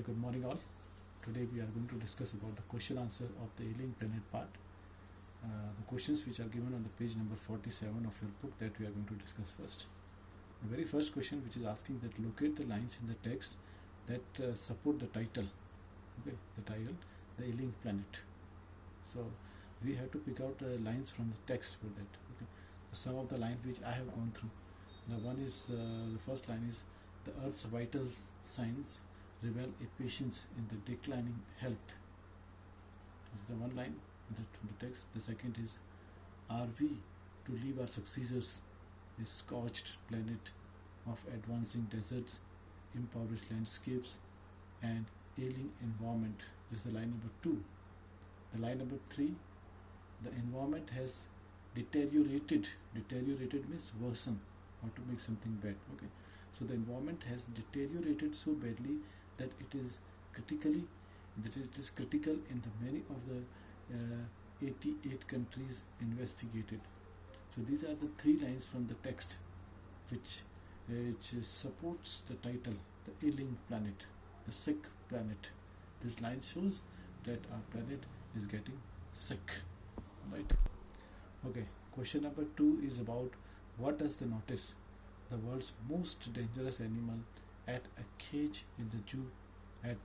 Okay, good morning all. Today we are going to discuss about the question answer of the Ailing Planet part. The questions which are given on the page number 47 of your book that we are going to discuss first. The very first question which is asking that locate the lines in the text that support the title. Okay, the title, the Ailing Planet. So we have to pick out lines from the text for that. Okay, some of the lines which I have gone through. The one is the first line is the Earth's vital signs reveal a patience in the declining health. This is the one line from the text. The second is, are we to leave our successors a scorched planet of advancing deserts, impoverished landscapes, and ailing environment? This is the line number 2. The line number 3, the environment has deteriorated. Deteriorated means worsen or to make something bad. Okay, so the environment has deteriorated so badly that it is critical in the many of the 88 countries investigated. So these are the 3 lines from the text which supports the title, the Ailing Planet, the sick planet. This line shows that our planet is getting sick. Right? Okay, question number 2 is about what does the notice, the world's most dangerous animal at a cage in the zoo at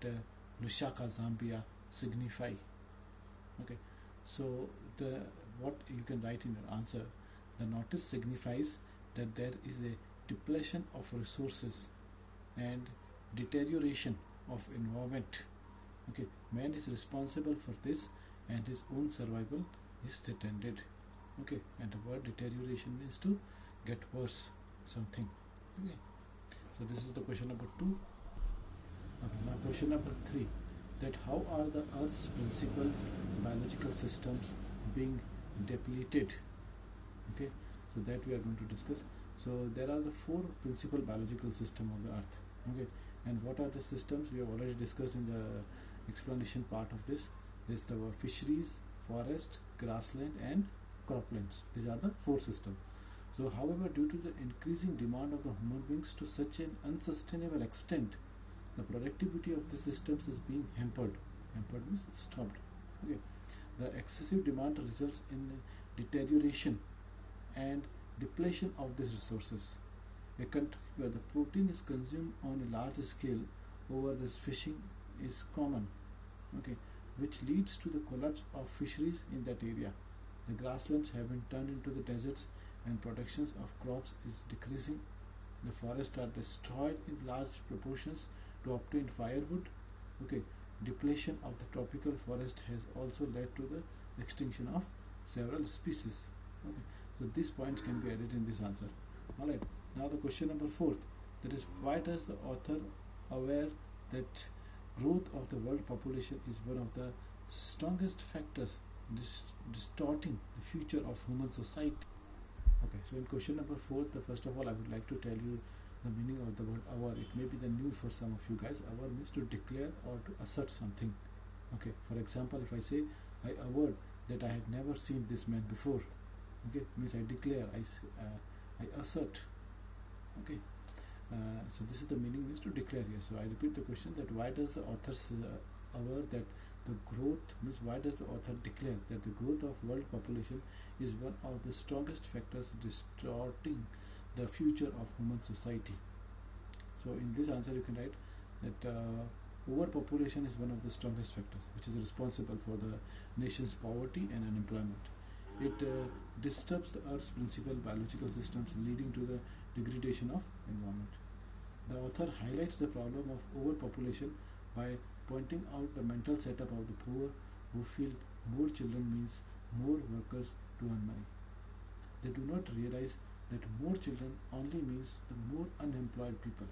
Lusaka, Zambia, signify? Okay, so what you can write in your answer, the notice signifies that there is a depletion of resources and deterioration of environment. Okay, man is responsible for this and his own survival is threatened. Okay, and the word deterioration means to get worse something. Okay, so this is the question number 2. Okay, now question number 3, that how are the Earth's principal biological systems being depleted? Okay, so that we are going to discuss. So there are the 4 principal biological systems of the Earth. Okay, and what are the systems? We have already discussed in the explanation part of this. There's the fisheries, forest, grassland, and croplands. These are the 4 systems. So however, due to the increasing demand of the human beings to such an unsustainable extent, the productivity of the systems is being hampered. Hampered means stopped. Okay, the excessive demand results in deterioration and depletion of these resources. A country where the protein is consumed on a large scale over this fishing is common. Okay, which leads to the collapse of fisheries in that area. The grasslands have been turned into the deserts and productions of crops is decreasing. The forests are destroyed in large proportions to obtain firewood. Okay, depletion of the tropical forest has also led to the extinction of several species. Okay, so these points can be added in this answer. Alright, now the question number 4, that is, why does the author aware that growth of the world population is one of the strongest factors distorting the future of human society? Okay, so in question number 4, first of all I would like to tell you the meaning of the word aware. It may be the new for some of you guys. Aware means to declare or to assert something. Okay, for example, if I say I aware that I had never seen this man before. Okay, means I declare, I assert. Okay, so this is the meaning, means to declare here. So I repeat the question, that why does the author aware that the growth, means why does the author declare that the growth of world population is one of the strongest factors distorting the future of human society? So in this answer you can write that overpopulation is one of the strongest factors which is responsible for the nation's poverty and unemployment. It disturbs the Earth's principal biological systems, leading to the degradation of environment. The author highlights the problem of overpopulation by pointing out the mental setup of the poor, who feel more children means more workers to earn money. They do not realize that more children only means the more unemployed people.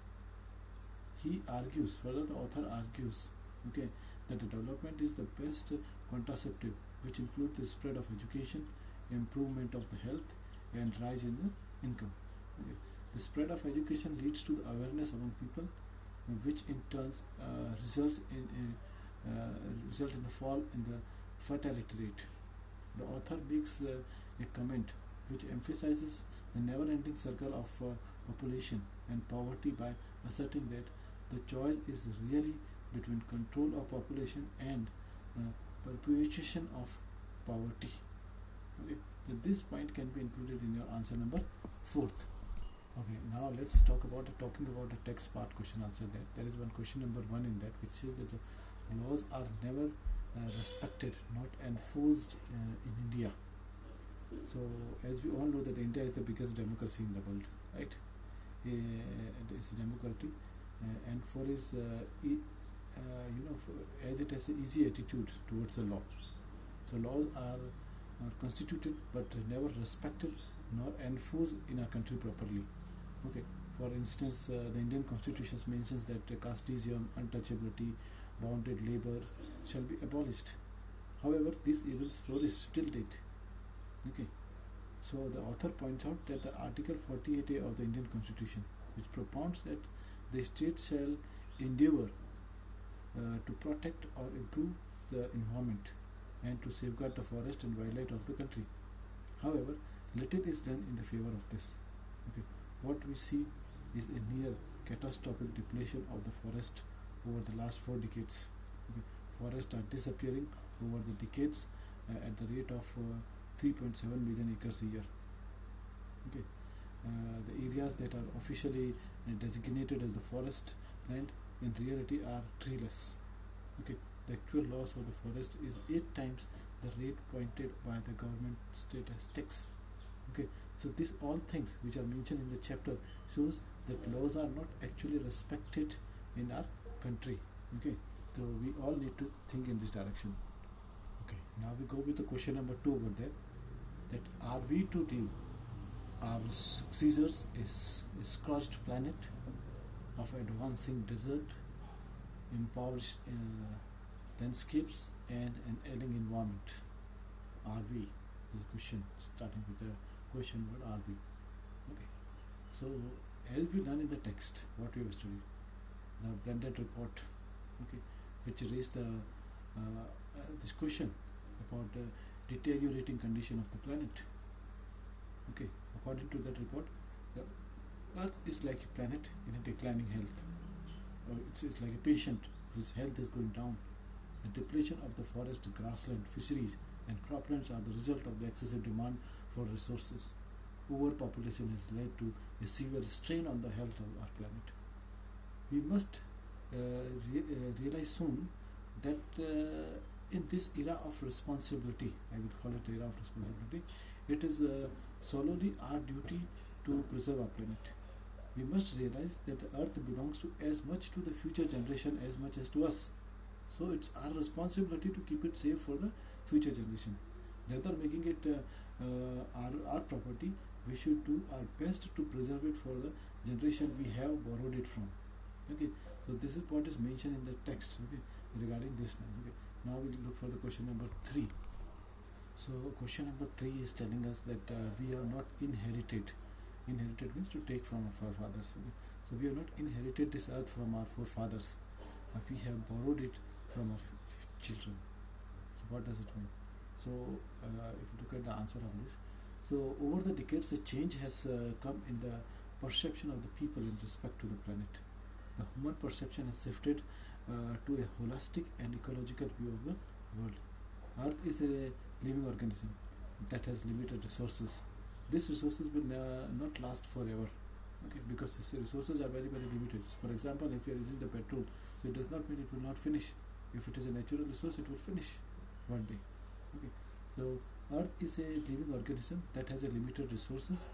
He argues, further the author argues, okay, that the development is the best contraceptive, which includes the spread of education, improvement of the health, and rise in the income. Okay. The spread of education leads to the awareness among people, which in turn results in a fall in the fertility rate. The author makes a comment which emphasizes the never-ending circle of population and poverty by asserting that the choice is really between control of population and perpetuation of poverty. Okay, so this point can be included in your answer number 4th. Okay, now let's talking about the text part question answer. There is one question number 1 in that, which says that the laws are never respected, not enforced in India. So as we all know that India is the biggest democracy in the world, right? It is a democracy, and for its as it has an easy attitude towards the law. So laws are constituted but never respected nor enforced in our country properly. Okay. For instance, the Indian Constitution mentions that casteism, untouchability, bonded labor shall be abolished. However, these evils flourish till date. Okay. So the author points out that the Article 48A of the Indian Constitution, which propounds that the state shall endeavour to protect or improve the environment and to safeguard the forest and wildlife of the country. However, little is done in the favour of this. Okay. What we see is a near catastrophic depletion of the forest over the last 4 decades. Okay. Forests are disappearing over the decades at the rate of 3.7 million acres a year. Okay. The areas that are officially designated as the forest land in reality are treeless. Okay. The actual loss of the forest is 8 times the rate pointed by the government statistics. Okay. So these all things which are mentioned in the chapter shows that laws are not actually respected in our country. Okay. So we all need to think in this direction. Okay. Now we go with the question number 2 over there. That are we to live our successors is a scorched planet of advancing desert, impoverished landscapes and an ailing environment? Are we? This is a question, starting with the question, what are we? Okay. So as we learn in the text, what we have studied, the blended report, okay, which raised the this question about the deteriorating condition of the planet. Okay, according to that report, the Earth is like a planet in a declining health. It's like a patient whose health is going down. The depletion of the forest, grassland, fisheries and croplands are the result of the excessive demand for resources. Overpopulation has led to a severe strain on the health of our planet. We must realize soon that in this era of responsibility, I will call it era of responsibility, it is solely our duty to preserve our planet. We must realize that the earth belongs to as much to the future generation as much as to us. So it's our responsibility to keep it safe for the future generation. Rather making it our property, we should do our best to preserve it for the generation we have borrowed it from. Okay, so this is what is mentioned in the text, okay, regarding this. Okay, now we look for the question number 3. So question number 3 is telling us that we are not inherited. Inherited means to take from our forefathers. Okay? So we have not inherited this earth from our forefathers. We have borrowed it from our children. So what does it mean? So if you look at the answer of this, so over the decades a change has come in the perception of the people in respect to the planet. The human perception has shifted to a holistic and ecological view of the world. Earth is a living organism that has limited resources. These resources will not last forever, okay, because these resources are very, very limited. For example, if you are using the petrol, so it does not mean it will not finish. If it is a natural resource, it will finish one day. Okay, so Earth is a living organism that has a limited resources.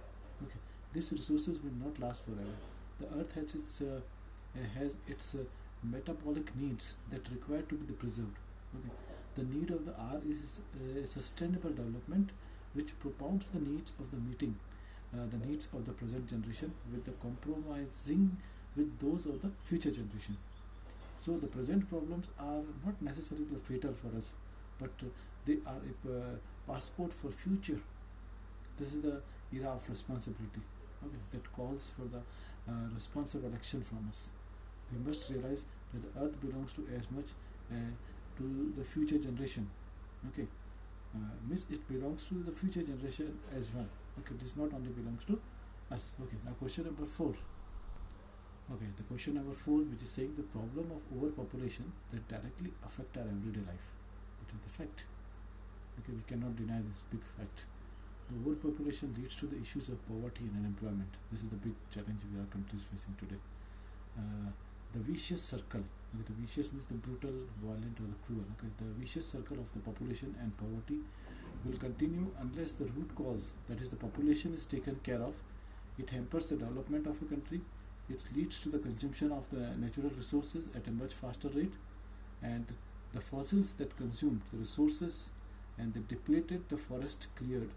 Okay, these resources will not last forever. The Earth has its metabolic needs that require to be preserved. Okay, the need of the hour is sustainable development, which propounds the needs of the needs of the present generation with the compromising with those of the future generation. So the present problems are not necessarily fatal for us, but they are a passport for future. This is the era of responsibility, okay, that calls for the responsible action from us. We must realize that the earth belongs to as much to the future generation. Okay, means it belongs to the future generation as well. Okay, this not only belongs to us. Okay, now question number 4. Okay, the question number 4, which is saying the problem of overpopulation that directly affect our everyday life. It is the fact. Okay, we cannot deny this big fact. The overpopulation leads to the issues of poverty and unemployment. This is the big challenge we our country is facing today. The vicious circle. Okay, the vicious means the brutal, violent, or the cruel. Okay, the vicious circle of the population and poverty will continue unless the root cause, that is the population, is taken care of. It hampers the development of a country. It leads to the consumption of the natural resources at a much faster rate, and the fossils that consumed the resources and they depleted the forest cleared,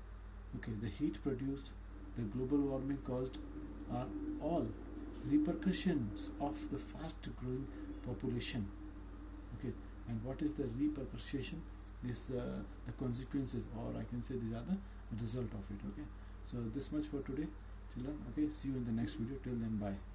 okay, the heat produced, the global warming caused, are all repercussions of the fast growing population. Okay, and what is the repercussion? This the consequences, or I can say these are the result of it. Okay, so this much for today, children. Okay, see you in the next video. Till then, bye.